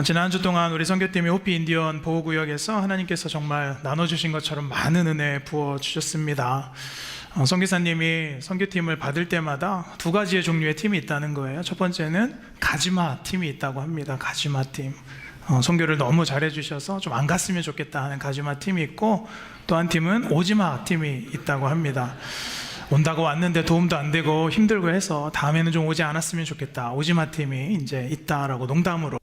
지난주 동안 우리 선교팀이 호피 인디언 보호구역에서 하나님께서 정말 나눠주신 것처럼 많은 은혜 부어주셨습니다. 선교사님이 선교팀을 받을 때마다 두 가지의 종류의 팀이 있다는 거예요. 첫 번째는 가지마 팀이 있다고 합니다. 가지마 팀. 선교를 너무 잘해주셔서 좀 안 갔으면 좋겠다 하는 가지마 팀이 있고, 또 한 팀은 오지마 팀이 있다고 합니다. 온다고 왔는데 도움도 안 되고 힘들고 해서 다음에는 좀 오지 않았으면 좋겠다, 오지마 팀이 이제 있다라고 농담으로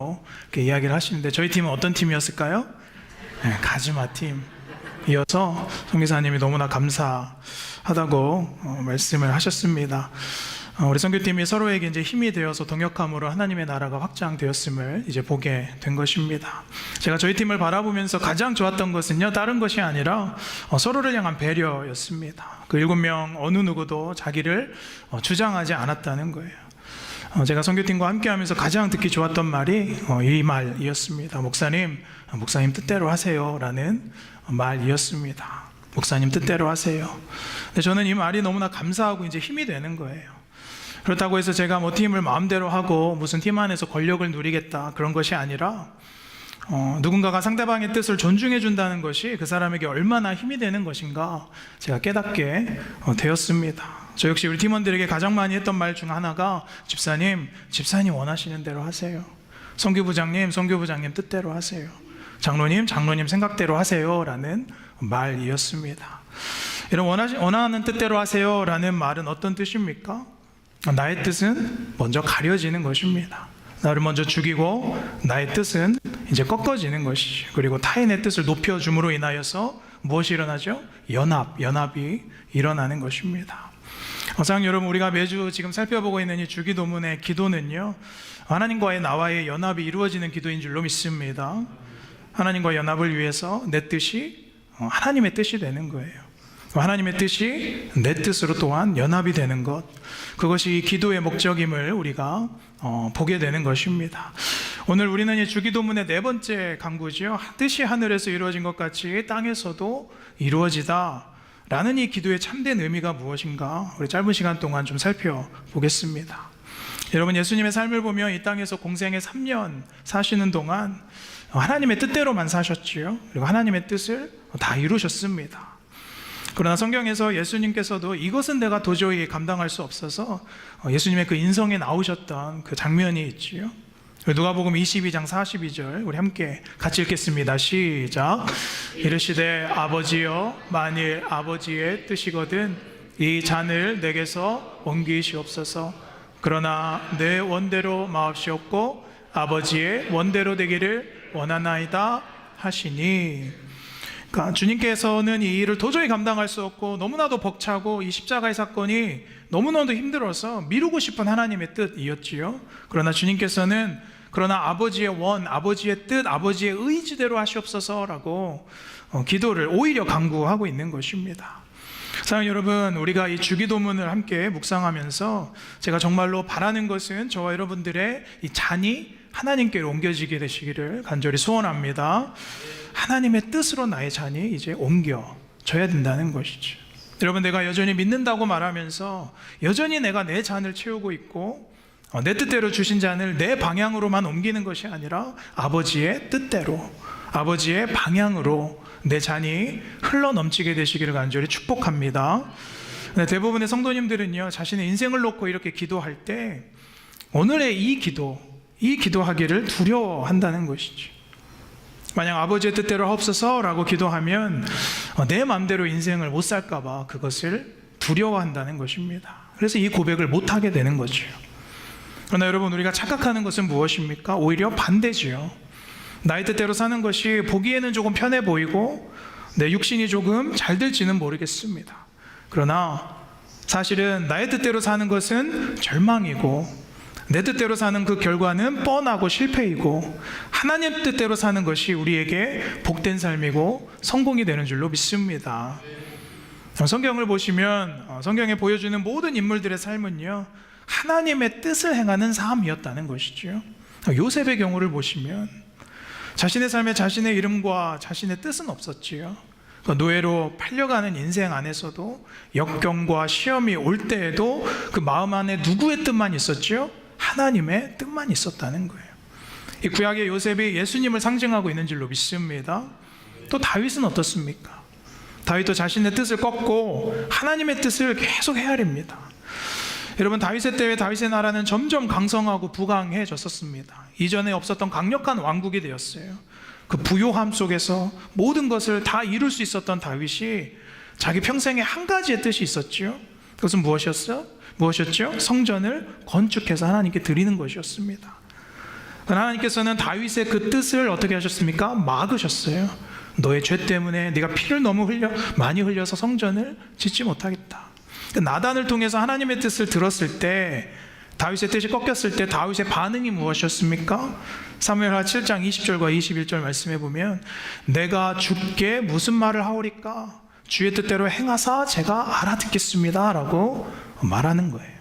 이렇게 이야기를 하시는데, 저희 팀은 어떤 팀이었을까요? 네, 가지마 팀이어서 선교사님이 너무나 감사하다고 말씀을 하셨습니다. 우리 선교팀이 서로에게 이제 힘이 되어서 동역함으로 하나님의 나라가 확장되었음을 이제 보게 된 것입니다. 제가 저희 팀을 바라보면서 가장 좋았던 것은요, 다른 것이 아니라 서로를 향한 배려였습니다. 그 7명 어느 누구도 자기를 주장하지 않았다는 거예요. 제가 선교팀과 함께하면서 가장 듣기 좋았던 말이 이 말이었습니다. 목사님 뜻대로 하세요 라는 말이었습니다. 목사님 뜻대로 하세요. 근데 저는 이 말이 너무나 감사하고 이제 힘이 되는 거예요. 그렇다고 해서 제가 뭐 팀을 마음대로 하고 무슨 팀 안에서 권력을 누리겠다, 그런 것이 아니라 누군가가 상대방의 뜻을 존중해 준다는 것이 그 사람에게 얼마나 힘이 되는 것인가 제가 깨닫게 되었습니다. 저 역시 우리 팀원들에게 가장 많이 했던 말 중 하나가 집사님 원하시는 대로 하세요. 선교부장님 뜻대로 하세요. 장로님 생각대로 하세요 라는 말이었습니다. 이런 원하는 뜻대로 하세요 라는 말은 어떤 뜻입니까? 나의 뜻은 먼저 가려지는 것입니다. 나를 먼저 죽이고 나의 뜻은 이제 꺾어지는 것이죠. 그리고 타인의 뜻을 높여줌으로 인하여서 무엇이 일어나죠? 연합이 일어나는 것입니다. 사랑 여러분, 우리가 매주 지금 살펴보고 있는 이 주기도문의 기도는요, 하나님과의 나와의 연합이 이루어지는 기도인 줄로 믿습니다. 하나님과의 연합을 위해서 내 뜻이 하나님의 뜻이 되는 거예요. 하나님의 뜻이 내 뜻으로 또한 연합이 되는 것, 그것이 기도의 목적임을 우리가 보게 되는 것입니다. 오늘 우리는 이 주기도문의 4번째 강구지요, 뜻이 하늘에서 이루어진 것 같이 땅에서도 이루어지다 라는 이 기도의 참된 의미가 무엇인가, 우리 짧은 시간 동안 좀 살펴보겠습니다. 여러분, 예수님의 삶을 보면 이 땅에서 공생애 3년 사시는 동안 하나님의 뜻대로만 사셨지요. 그리고 하나님의 뜻을 다 이루셨습니다. 그러나 성경에서 예수님께서도 이것은 내가 도저히 감당할 수 없어서 예수님의 그 인성에 나오셨던 그 장면이 있지요. 누가복음 22장 42절 우리 함께 같이 읽겠습니다. 시작. 이르시되 아버지여, 만일 아버지의 뜻이거든 이 잔을 내게서 옮기시옵소서. 그러나 내 원대로 마옵시옵고 아버지의 원대로 되기를 원하나이다 하시니. 그러니까 주님께서는 이 일을 도저히 감당할 수 없고 너무나도 벅차고 이 십자가의 사건이 너무나도 힘들어서 미루고 싶은 하나님의 뜻이었지요. 그러나 주님께서는 그러나 아버지의 원, 아버지의 뜻, 아버지의 의지대로 하시옵소서라고 기도를 오히려 강구하고 있는 것입니다. 사랑하는 여러분, 우리가 이 주기도문을 함께 묵상하면서 제가 정말로 바라는 것은 저와 여러분들의 이 잔이 하나님께로 옮겨지게 되시기를 간절히 소원합니다. 하나님의 뜻으로 나의 잔이 이제 옮겨져야 된다는 것이죠. 여러분, 내가 여전히 믿는다고 말하면서 여전히 내가 내 잔을 채우고 있고 내 뜻대로 주신 잔을 내 방향으로만 옮기는 것이 아니라 아버지의 뜻대로, 아버지의 방향으로 내 잔이 흘러넘치게 되시기를 간절히 축복합니다. 대부분의 성도님들은요, 자신의 인생을 놓고 이렇게 기도할 때 오늘의 이 기도하기를 두려워한다는 것이죠. 만약 아버지의 뜻대로 하옵소서라고 기도하면 내 마음대로 인생을 못 살까봐 그것을 두려워한다는 것입니다. 그래서 이 고백을 못하게 되는 거죠. 그러나 여러분, 우리가 착각하는 것은 무엇입니까? 오히려 반대지요. 나의 뜻대로 사는 것이 보기에는 조금 편해 보이고 내 육신이 조금 잘 될지는 모르겠습니다. 그러나 사실은 나의 뜻대로 사는 것은 절망이고 내 뜻대로 사는 그 결과는 뻔하고 실패이고 하나님 뜻대로 사는 것이 우리에게 복된 삶이고 성공이 되는 줄로 믿습니다. 성경을 보시면 성경에 보여주는 모든 인물들의 삶은요, 하나님의 뜻을 행하는 삶이었다는 것이죠. 요셉의 경우를 보시면 자신의 삶에 자신의 이름과 자신의 뜻은 없었지요. 노예로 팔려가는 인생 안에서도 역경과 시험이 올 때에도 그 마음 안에 누구의 뜻만 있었지요? 하나님의 뜻만 있었다는 거예요. 이 구약의 요셉이 예수님을 상징하고 있는 줄로 믿습니다. 또 다윗은 어떻습니까? 다윗도 자신의 뜻을 꺾고 하나님의 뜻을 계속 헤아립니다. 여러분, 다윗의 때에 다윗의 나라는 점점 강성하고 부강해졌었습니다. 이전에 없었던 강력한 왕국이 되었어요. 그 부요함 속에서 모든 것을 다 이룰 수 있었던 다윗이 자기 평생에 한 가지의 뜻이 있었죠. 그것은 무엇이었죠? 성전을 건축해서 하나님께 드리는 것이었습니다. 하나님께서는 다윗의 그 뜻을 어떻게 하셨습니까? 막으셨어요. 너의 죄 때문에 네가 피를 너무 많이 흘려서 성전을 짓지 못하겠다. 나단을 통해서 하나님의 뜻을 들었을 때, 다윗의 뜻이 꺾였을 때 다윗의 반응이 무엇이었습니까? 사무엘하 7장 20절과 21절 말씀해 보면, 내가 주께 무슨 말을 하오리까? 주의 뜻대로 행하사 제가 알아듣겠습니다 라고 말하는 거예요.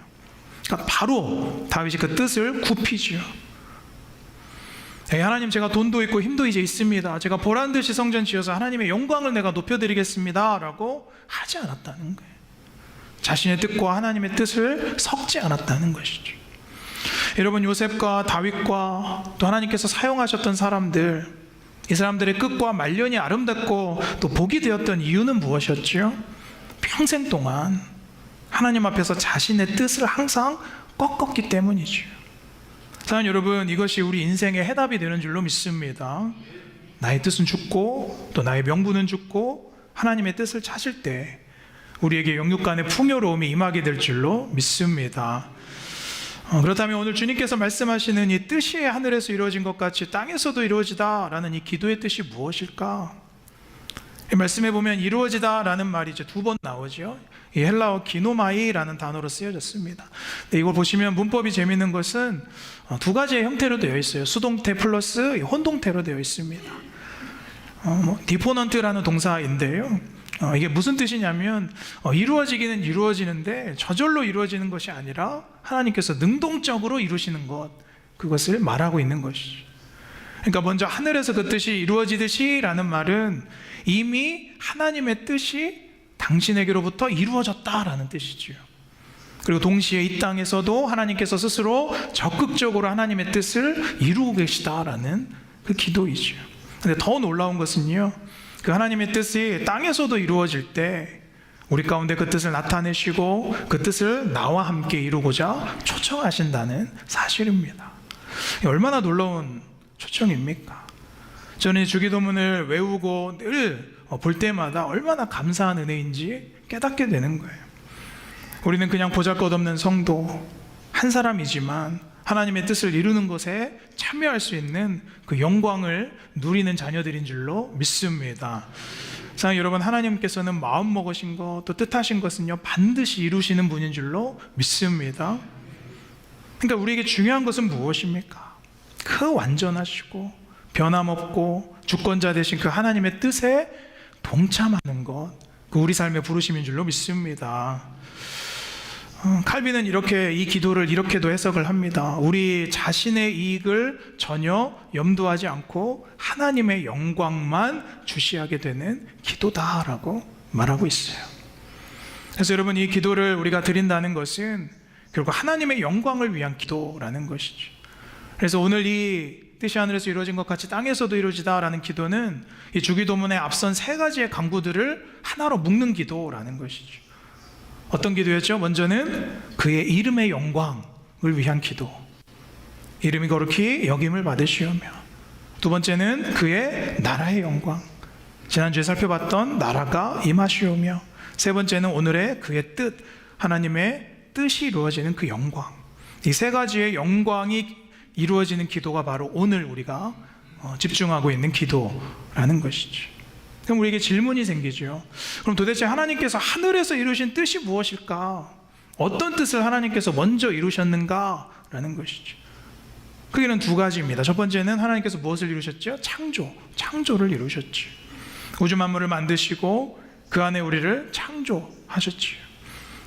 그러니까 바로 다윗이 그 뜻을 굽히죠. 하나님, 제가 돈도 있고 힘도 이제 있습니다. 제가 보란듯이 성전 지어서 하나님의 영광을 내가 높여드리겠습니다 라고 하지 않았다는 거예요. 자신의 뜻과 하나님의 뜻을 섞지 않았다는 것이죠. 여러분, 요셉과 다윗과 또 하나님께서 사용하셨던 사람들, 이 사람들의 끝과 말년이 아름답고 또 복이 되었던 이유는 무엇이었죠? 평생 동안 하나님 앞에서 자신의 뜻을 항상 꺾었기 때문이죠. 사랑하는 여러분, 이것이 우리 인생의 해답이 되는 줄로 믿습니다. 나의 뜻은 죽고 또 나의 명분은 죽고 하나님의 뜻을 찾을 때 우리에게 영육 간의 풍요로움이 임하게 될 줄로 믿습니다. 그렇다면 오늘 주님께서 말씀하시는 이 뜻이 하늘에서 이루어진 것 같이 땅에서도 이루어지다라는 이 기도의 뜻이 무엇일까? 이 말씀에 보면 이루어지다라는 말이 이제 2번 나오죠. 이 헬라어 기노마이라는 단어로 쓰여졌습니다. 이걸 보시면 문법이 재미있는 것은 2가지의 형태로 되어 있어요. 수동태 플러스 혼동태로 되어 있습니다. 디포넌트라는 동사인데요. 이게 무슨 뜻이냐면 이루어지기는 이루어지는데 저절로 이루어지는 것이 아니라 하나님께서 능동적으로 이루시는 것, 그것을 말하고 있는 것이죠. 그러니까 먼저 하늘에서 그 뜻이 이루어지듯이 라는 말은 이미 하나님의 뜻이 당신에게로부터 이루어졌다라는 뜻이지요. 그리고 동시에 이 땅에서도 하나님께서 스스로 적극적으로 하나님의 뜻을 이루고 계시다라는 그 기도이지요. 근데 더 놀라운 것은요, 그 하나님의 뜻이 땅에서도 이루어질 때 우리 가운데 그 뜻을 나타내시고 그 뜻을 나와 함께 이루고자 초청하신다는 사실입니다. 얼마나 놀라운 초청입니까? 저는 주기도문을 외우고 늘 볼 때마다 얼마나 감사한 은혜인지 깨닫게 되는 거예요. 우리는 그냥 보잘것없는 성도 한 사람이지만 하나님의 뜻을 이루는 것에 참여할 수 있는 그 영광을 누리는 자녀들인 줄로 믿습니다. 사랑하는 여러분, 하나님께서는 마음먹으신 것, 또 뜻하신 것은요 반드시 이루시는 분인 줄로 믿습니다. 그러니까 우리에게 중요한 것은 무엇입니까? 그 완전하시고 변함없고 주권자 되신 그 하나님의 뜻에 동참하는 것, 그 우리 삶의 부르심인 줄로 믿습니다. 칼빈은 이렇게 이 기도를 이렇게도 해석을 합니다. 우리 자신의 이익을 전혀 염두하지 않고 하나님의 영광만 주시하게 되는 기도다라고 말하고 있어요. 그래서 여러분, 이 기도를 우리가 드린다는 것은 결국 하나님의 영광을 위한 기도라는 것이죠. 그래서 오늘 이 뜻이 하늘에서 이루어진 것 같이 땅에서도 이루어지다라는 기도는 이 주기도문의 앞선 3가지의 강구들을 하나로 묶는 기도라는 것이죠. 어떤 기도였죠? 먼저는 그의 이름의 영광을 위한 기도, 이름이 거룩히 여김을 받으시오며. 2번째는 그의 나라의 영광, 지난주에 살펴봤던 나라가 임하시오며. 3번째는 오늘의 그의 뜻, 하나님의 뜻이 이루어지는 그 영광. 이 3가지의 영광이 이루어지는 기도가 바로 오늘 우리가 집중하고 있는 기도라는 것이죠. 그럼 우리에게 질문이 생기죠. 그럼 도대체 하나님께서 하늘에서 이루신 뜻이 무엇일까? 어떤 뜻을 하나님께서 먼저 이루셨는가라는 것이죠. 크게는 2가지입니다. 첫 번째는 하나님께서 무엇을 이루셨죠? 창조를 이루셨죠. 우주 만물을 만드시고 그 안에 우리를 창조하셨죠.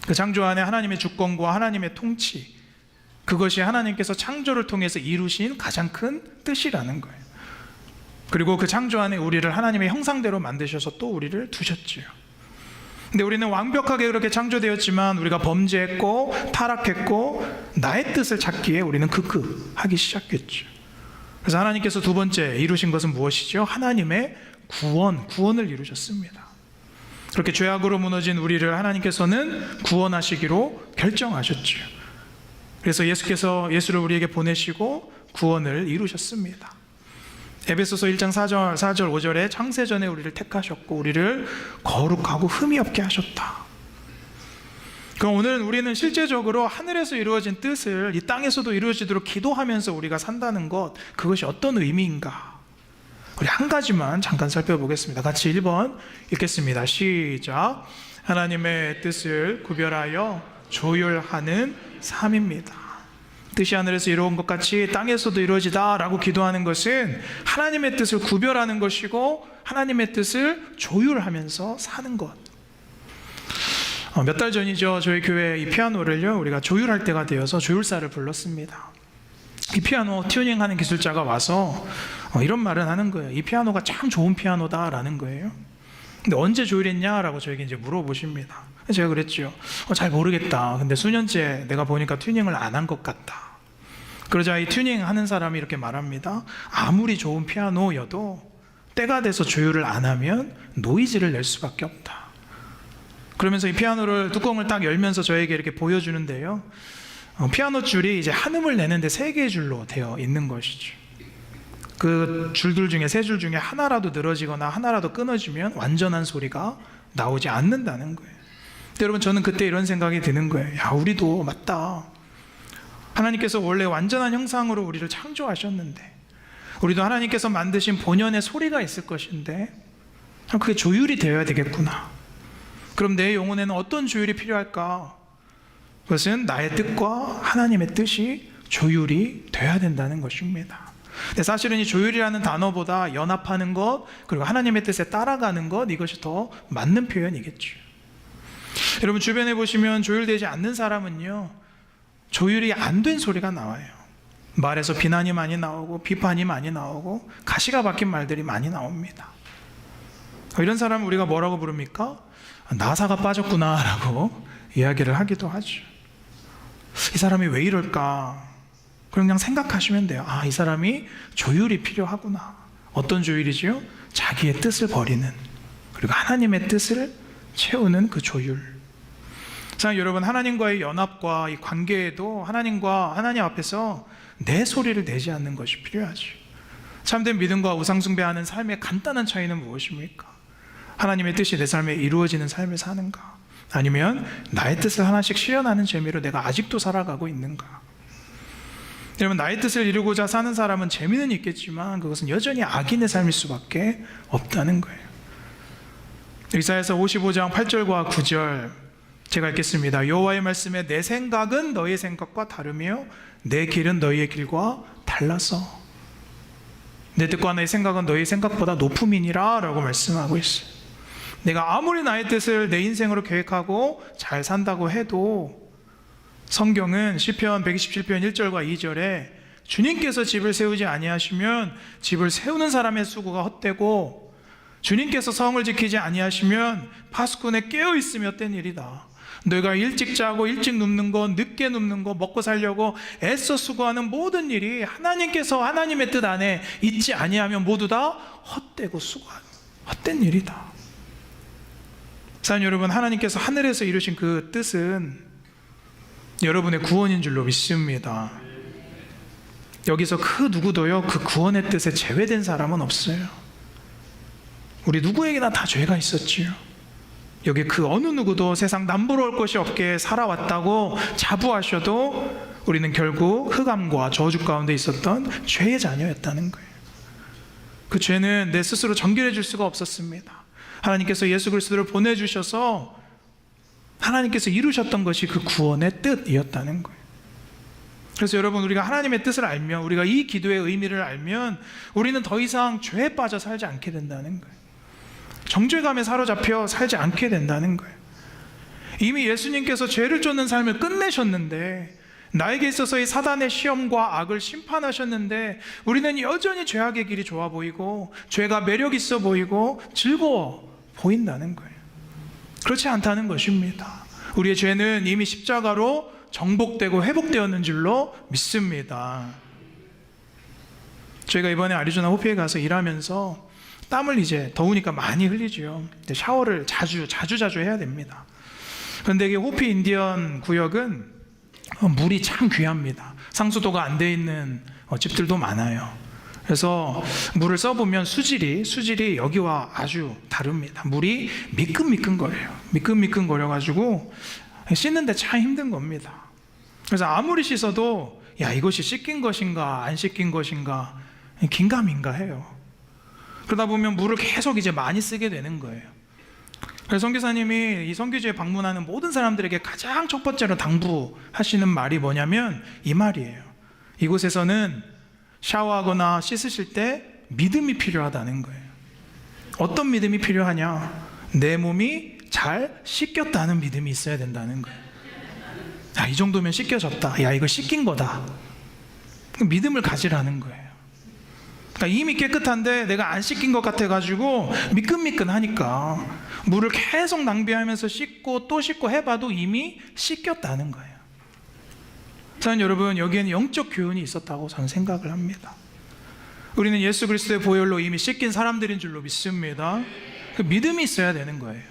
그 창조 안에 하나님의 주권과 하나님의 통치, 그것이 하나님께서 창조를 통해서 이루신 가장 큰 뜻이라는 거예요. 그리고 그 창조 안에 우리를 하나님의 형상대로 만드셔서 또 우리를 두셨지요. 근데 우리는 완벽하게 그렇게 창조되었지만 우리가 범죄했고 타락했고 나의 뜻을 찾기에 우리는 극극하기 시작했죠. 그래서 하나님께서 두 번째 이루신 것은 무엇이죠? 하나님의 구원을 이루셨습니다. 그렇게 죄악으로 무너진 우리를 하나님께서는 구원하시기로 결정하셨죠. 그래서 예수를 우리에게 보내시고 구원을 이루셨습니다. 에베소서 1장 4절 5절에 창세전에 우리를 택하셨고 우리를 거룩하고 흠이 없게 하셨다. 그럼 오늘 우리는 실제적으로 하늘에서 이루어진 뜻을 이 땅에서도 이루어지도록 기도하면서 우리가 산다는 것, 그것이 어떤 의미인가? 우리 한 가지만 잠깐 살펴보겠습니다. 같이 1번 읽겠습니다. 시작. 하나님의 뜻을 구별하여 조율하는 삶입니다. 뜻이 하늘에서 이루어진 것 같이 땅에서도 이루어지다 라고 기도하는 것은 하나님의 뜻을 구별하는 것이고 하나님의 뜻을 조율하면서 사는 것. 몇 달 전이죠. 저희 교회 이 피아노를요, 우리가 조율할 때가 되어서 조율사를 불렀습니다. 이 피아노 튜닝하는 기술자가 와서 이런 말을 하는 거예요. 이 피아노가 참 좋은 피아노다라는 거예요. 근데 언제 조율했냐라고 저에게 이제 물어보십니다. 제가 그랬죠. 잘 모르겠다. 근데 수년째 내가 보니까 튜닝을 안 한 것 같다. 그러자 이 튜닝 하는 사람이 이렇게 말합니다. 아무리 좋은 피아노여도 때가 돼서 조율을 안 하면 노이즈를 낼 수밖에 없다. 그러면서 이 피아노를 뚜껑을 딱 열면서 저에게 이렇게 보여주는데요. 피아노 줄이 이제 한음을 내는데 3개의 줄로 되어 있는 것이죠. 그 줄들 중에 3줄 중에 하나라도 늘어지거나 하나라도 끊어지면 완전한 소리가 나오지 않는다는 거예요. 근데 여러분, 저는 그때 이런 생각이 드는 거예요. 야, 우리도 맞다. 하나님께서 원래 완전한 형상으로 우리를 창조하셨는데, 우리도 하나님께서 만드신 본연의 소리가 있을 것인데 그게 조율이 되어야 되겠구나. 그럼 내 영혼에는 어떤 조율이 필요할까? 그것은 나의 뜻과 하나님의 뜻이 조율이 돼야 된다는 것입니다. 근데 사실은 이 조율이라는 단어보다 연합하는 것, 그리고 하나님의 뜻에 따라가는 것, 이것이 더 맞는 표현이겠죠. 여러분, 주변에 보시면 조율되지 않는 사람은요, 조율이 안 된 소리가 나와요. 말에서 비난이 많이 나오고 비판이 많이 나오고 가시가 박힌 말들이 많이 나옵니다. 이런 사람을 우리가 뭐라고 부릅니까? 나사가 빠졌구나 라고 이야기를 하기도 하죠. 이 사람이 왜 이럴까? 그냥 생각하시면 돼요. 이 사람이 조율이 필요하구나. 어떤 조율이지요? 자기의 뜻을 버리는, 그리고 하나님의 뜻을 채우는 그 조율. 자, 여러분, 하나님과의 연합과 이 관계에도 하나님 앞에서 내 소리를 내지 않는 것이 필요하죠. 참된 믿음과 우상 숭배하는 삶의 간단한 차이는 무엇입니까? 하나님의 뜻이 내 삶에 이루어지는 삶을 사는가? 아니면 나의 뜻을 하나씩 실현하는 재미로 내가 아직도 살아가고 있는가? 여러분, 나의 뜻을 이루고자 사는 사람은 재미는 있겠지만 그것은 여전히 악인의 삶일 수밖에 없다는 거예요. 이사야서 55장 8절과 9절 제가 읽겠습니다. 여호와의 말씀에 내 생각은 너희의 생각과 다르며 내 길은 너희의 길과 달라서 내 뜻과 내 생각은 너희 생각보다 높음이니라 라고 말씀하고 있어요. 내가 아무리 나의 뜻을 내 인생으로 계획하고 잘 산다고 해도 성경은 시편 127편 1절과 2절에 주님께서 집을 세우지 아니하시면 집을 세우는 사람의 수고가 헛되고 주님께서 성을 지키지 아니하시면 파수꾼에 깨어 있으며 헛된 일이다. 너희가 일찍 자고 일찍 눕는 거, 늦게 눕는 거, 먹고 살려고 애써 수고하는 모든 일이 하나님께서 하나님의 뜻 안에 있지 아니하면 모두 다 헛되고 수고하는 헛된 일이다. 사랑하는 여러분, 하나님께서 하늘에서 이루신 그 뜻은 여러분의 구원인 줄로 믿습니다. 여기서 그 누구도요, 그 구원의 뜻에 제외된 사람은 없어요. 우리 누구에게나 다 죄가 있었지요. 여기 그 어느 누구도 세상 남부러울 것이 없게 살아왔다고 자부하셔도 우리는 결국 흑암과 저주 가운데 있었던 죄의 자녀였다는 거예요. 그 죄는 내 스스로 정결해 줄 수가 없었습니다. 하나님께서 예수 그리스도를 보내주셔서 하나님께서 이루셨던 것이 그 구원의 뜻이었다는 거예요. 그래서 여러분, 우리가 하나님의 뜻을 알면, 우리가 이 기도의 의미를 알면 우리는 더 이상 죄에 빠져 살지 않게 된다는 거예요. 정죄감에 사로잡혀 살지 않게 된다는 거예요. 이미 예수님께서 죄를 쫓는 삶을 끝내셨는데, 나에게 있어서의 사단의 시험과 악을 심판하셨는데 우리는 여전히 죄악의 길이 좋아 보이고 죄가 매력 있어 보이고 즐거워 보인다는 거예요. 그렇지 않다는 것입니다. 우리의 죄는 이미 십자가로 정복되고 회복되었는 줄로 믿습니다. 저희가 이번에 아리조나 호피에 가서 일하면서 땀을 이제 더우니까 많이 흘리죠. 샤워를 자주 해야 됩니다. 그런데 이게 호피 인디언 구역은 물이 참 귀합니다. 상수도가 안 돼 있는 집들도 많아요. 그래서 물을 써보면 수질이 여기와 아주 다릅니다. 물이 미끈미끈거려요. 미끈미끈거려가지고 씻는데 참 힘든 겁니다. 그래서 아무리 씻어도 이것이 씻긴 것인가 안 씻긴 것인가 긴가민가 해요. 그러다 보면 물을 계속 이제 많이 쓰게 되는 거예요. 그래서 선교사님이 이 선교지에 방문하는 모든 사람들에게 가장 첫 번째로 당부하시는 말이 뭐냐면 이 말이에요. 이곳에서는 샤워하거나 씻으실 때 믿음이 필요하다는 거예요. 어떤 믿음이 필요하냐? 내 몸이 잘 씻겼다는 믿음이 있어야 된다는 거예요. 이 정도면 씻겨졌다. 이거 씻긴 거다. 믿음을 가지라는 거예요. 그러니까 이미 깨끗한데 내가 안 씻긴 것 같아가지고 미끈미끈하니까 물을 계속 낭비하면서 씻고 또 씻고 해봐도 이미 씻겼다는 거예요. 사랑하는 여러분, 여기에는 영적 교훈이 있었다고 저는 생각을 합니다. 우리는 예수 그리스도의 보혈로 이미 씻긴 사람들인 줄로 믿습니다. 그 믿음이 있어야 되는 거예요.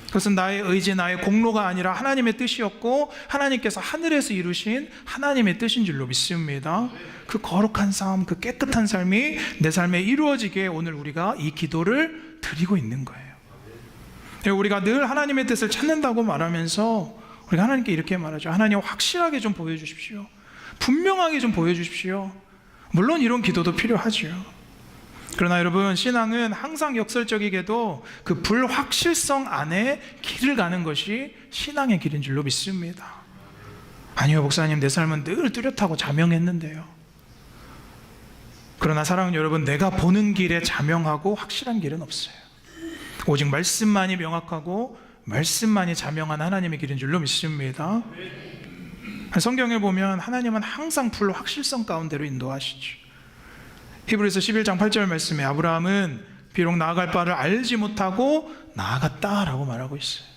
그것은 나의 의지, 나의 공로가 아니라 하나님의 뜻이었고 하나님께서 하늘에서 이루신 하나님의 뜻인 줄로 믿습니다. 그 거룩한 삶, 그 깨끗한 삶이 내 삶에 이루어지게 오늘 우리가 이 기도를 드리고 있는 거예요. 우리가 늘 하나님의 뜻을 찾는다고 말하면서 우리가 하나님께 이렇게 말하죠. 하나님 확실하게 좀 보여주십시오. 분명하게 좀 보여주십시오. 물론 이런 기도도 필요하죠. 그러나 여러분, 신앙은 항상 역설적이게도 그 불확실성 안에 길을 가는 것이 신앙의 길인 줄로 믿습니다. 아니요, 목사님, 내 삶은 늘 뚜렷하고 자명했는데요. 그러나 사랑하는 여러분, 내가 보는 길에 자명하고 확실한 길은 없어요. 오직 말씀만이 명확하고 말씀만이 자명한 하나님의 길인 줄로 믿습니다. 성경을 보면 하나님은 항상 불확실성 가운데로 인도하시죠. 히브리서 11장 8절 말씀에 아브라함은 비록 나아갈 바를 알지 못하고 나아갔다라고 말하고 있어요.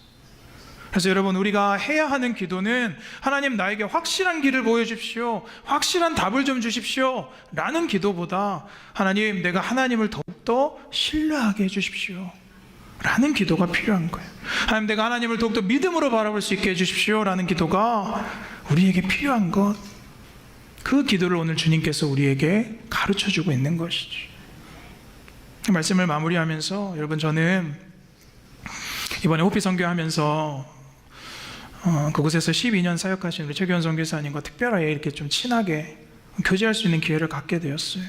그래서 여러분, 우리가 해야 하는 기도는 하나님 나에게 확실한 길을 보여주십시오, 확실한 답을 좀 주십시오 라는 기도보다 하나님, 내가 하나님을 더욱더 신뢰하게 해주십시오 라는 기도가 필요한 거예요. 하나님, 내가 하나님을 더욱더 믿음으로 바라볼 수 있게 해주십시오 라는 기도가 우리에게 필요한 것, 그 기도를 오늘 주님께서 우리에게 가르쳐주고 있는 것이죠. 말씀을 마무리하면서 여러분, 저는 이번에 호피 선교하면서 그곳에서 12년 사역하신 우리 최규현 선교사님과 특별하게 이렇게 좀 친하게 교제할 수 있는 기회를 갖게 되었어요.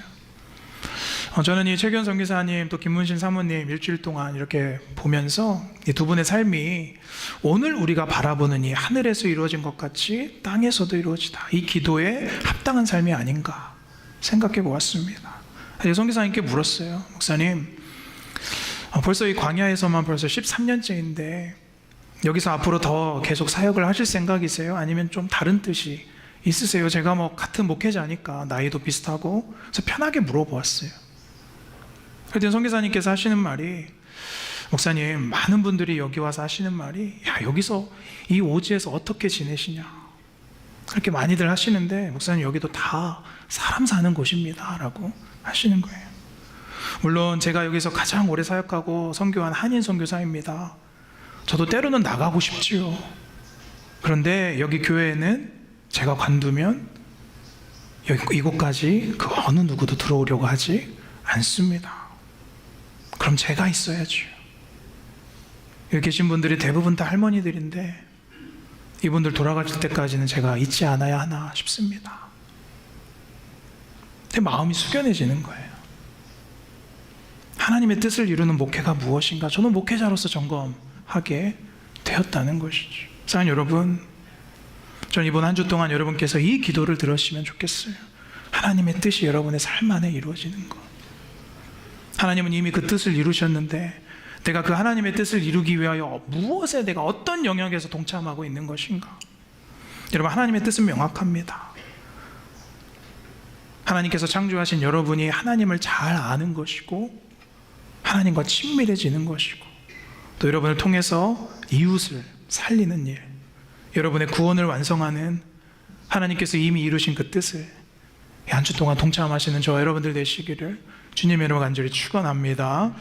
저는 이 최규현 선교사님 또 김문신 사모님 일주일 동안 이렇게 보면서 이 두 분의 삶이 오늘 우리가 바라보는 이 하늘에서 이루어진 것 같이 땅에서도 이루어지다, 이 기도에 합당한 삶이 아닌가 생각해 보았습니다. 선교사님께 물었어요. 목사님, 벌써 이 광야에서만 벌써 13년째인데 여기서 앞으로 더 계속 사역을 하실 생각이세요? 아니면 좀 다른 뜻이 있으세요? 제가 같은 목회자니까 나이도 비슷하고 그래서 편하게 물어보았어요. 그랬더니 선교사님께서 하시는 말이, 목사님, 많은 분들이 여기 와서 하시는 말이, 여기서 이 오지에서 어떻게 지내시냐 그렇게 많이들 하시는데 목사님, 여기도 다 사람 사는 곳입니다 라고 하시는 거예요. 물론 제가 여기서 가장 오래 사역하고 선교한 한인 선교사입니다. 저도 때로는 나가고 싶지요. 그런데 여기 교회에는 제가 관두면 이곳까지 그 어느 누구도 들어오려고 하지 않습니다. 그럼 제가 있어야죠. 여기 계신 분들이 대부분 다 할머니들인데 이분들 돌아가실 때까지는 제가 있지 않아야 하나 싶습니다. 제 마음이 숙연해지는 거예요. 하나님의 뜻을 이루는 목회가 무엇인가, 저는 목회자로서 점검하게 되었다는 것이죠. 사랑하는 여러분, 저는 이번 한 주 동안 여러분께서 이 기도를 들으시면 좋겠어요. 하나님의 뜻이 여러분의 삶 안에 이루어지는 것. 하나님은 이미 그 뜻을 이루셨는데 내가 그 하나님의 뜻을 이루기 위하여 무엇에 내가 어떤 영역에서 동참하고 있는 것인가. 여러분, 하나님의 뜻은 명확합니다. 하나님께서 창조하신 여러분이 하나님을 잘 아는 것이고 하나님과 친밀해지는 것이고 또 여러분을 통해서 이웃을 살리는 일, 여러분의 구원을 완성하는 하나님께서 이미 이루신 그 뜻을 한 주 동안 동참하시는 저와 여러분들 되시기를 주님의 이름으로 간절히 축원합니다.